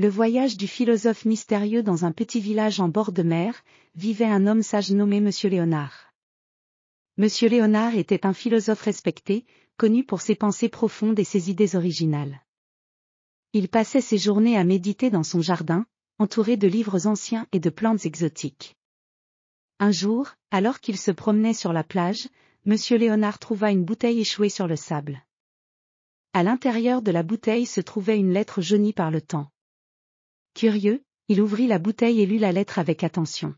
Le voyage du philosophe mystérieux. Dans un petit village en bord de mer, vivait un homme sage nommé Monsieur Léonard. Monsieur Léonard était un philosophe respecté, connu pour ses pensées profondes et ses idées originales. Il passait ses journées à méditer dans son jardin, entouré de livres anciens et de plantes exotiques. Un jour, alors qu'il se promenait sur la plage, Monsieur Léonard trouva une bouteille échouée sur le sable. À l'intérieur de la bouteille se trouvait une lettre jaunie par le temps. Curieux, il ouvrit la bouteille et lut la lettre avec attention.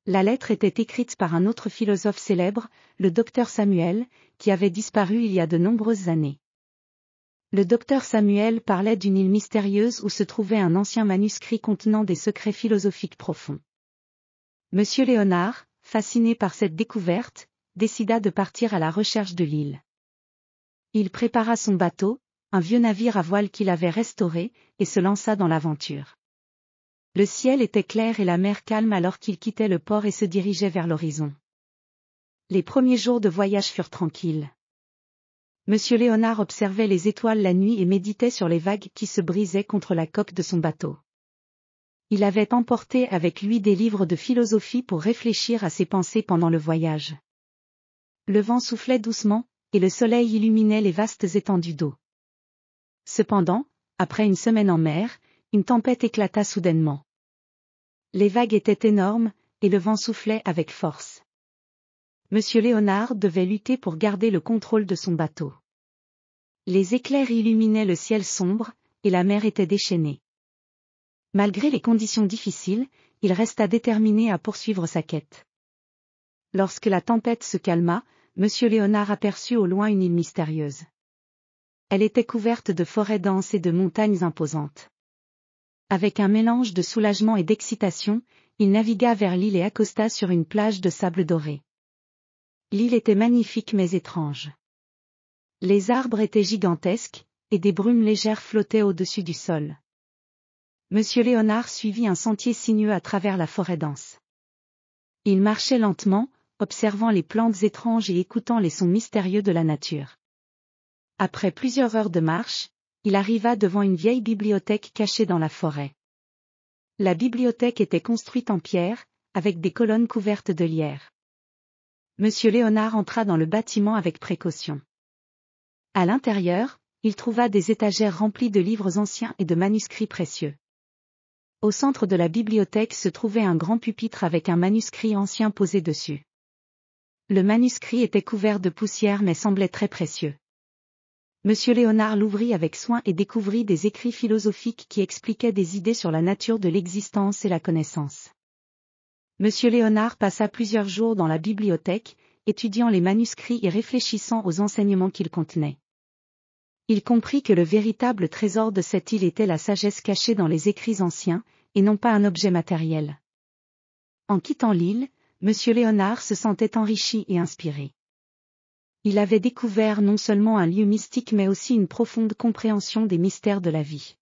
La lettre était écrite par un autre philosophe célèbre, le docteur Samuel, qui avait disparu il y a de nombreuses années. Le docteur Samuel parlait d'une île mystérieuse où se trouvait un ancien manuscrit contenant des secrets philosophiques profonds. Monsieur Léonard, fasciné par cette découverte, décida de partir à la recherche de l'île. Il prépara son bateau, un vieux navire à voile qu'il avait restauré, et se lança dans l'aventure. Le ciel était clair et la mer calme alors qu'il quittait le port et se dirigeait vers l'horizon. Les premiers jours de voyage furent tranquilles. Monsieur Léonard observait les étoiles la nuit et méditait sur les vagues qui se brisaient contre la coque de son bateau. Il avait emporté avec lui des livres de philosophie pour réfléchir à ses pensées pendant le voyage. Le vent soufflait doucement, et le soleil illuminait les vastes étendues d'eau. Cependant, après une semaine en mer, une tempête éclata soudainement. Les vagues étaient énormes, et le vent soufflait avec force. Monsieur Léonard devait lutter pour garder le contrôle de son bateau. Les éclairs illuminaient le ciel sombre, et la mer était déchaînée. Malgré les conditions difficiles, il resta déterminé à poursuivre sa quête. Lorsque la tempête se calma, Monsieur Léonard aperçut au loin une île mystérieuse. Elle était couverte de forêts denses et de montagnes imposantes. Avec un mélange de soulagement et d'excitation, il navigua vers l'île et accosta sur une plage de sable doré. L'île était magnifique mais étrange. Les arbres étaient gigantesques, et des brumes légères flottaient au-dessus du sol. Monsieur Léonard suivit un sentier sinueux à travers la forêt dense. Il marchait lentement, observant les plantes étranges et écoutant les sons mystérieux de la nature. Après plusieurs heures de marche, il arriva devant une vieille bibliothèque cachée dans la forêt. La bibliothèque était construite en pierre, avec des colonnes couvertes de lierre. Monsieur Léonard entra dans le bâtiment avec précaution. À l'intérieur, il trouva des étagères remplies de livres anciens et de manuscrits précieux. Au centre de la bibliothèque se trouvait un grand pupitre avec un manuscrit ancien posé dessus. Le manuscrit était couvert de poussière mais semblait très précieux. Monsieur Léonard l'ouvrit avec soin et découvrit des écrits philosophiques qui expliquaient des idées sur la nature de l'existence et la connaissance. Monsieur Léonard passa plusieurs jours dans la bibliothèque, étudiant les manuscrits et réfléchissant aux enseignements qu'ils contenaient. Il comprit que le véritable trésor de cette île était la sagesse cachée dans les écrits anciens, et non pas un objet matériel. En quittant l'île, Monsieur Léonard se sentait enrichi et inspiré. Il avait découvert non seulement un lieu mystique mais aussi une profonde compréhension des mystères de la vie.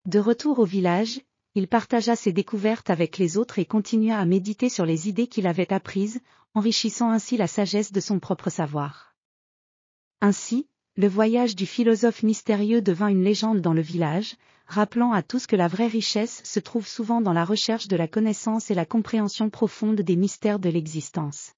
De retour au village, il partagea ses découvertes avec les autres et continua à méditer sur les idées qu'il avait apprises, enrichissant ainsi la sagesse de son propre savoir. Ainsi, le voyage du philosophe mystérieux devint une légende dans le village, rappelant à tous que la vraie richesse se trouve souvent dans la recherche de la connaissance et la compréhension profonde des mystères de l'existence.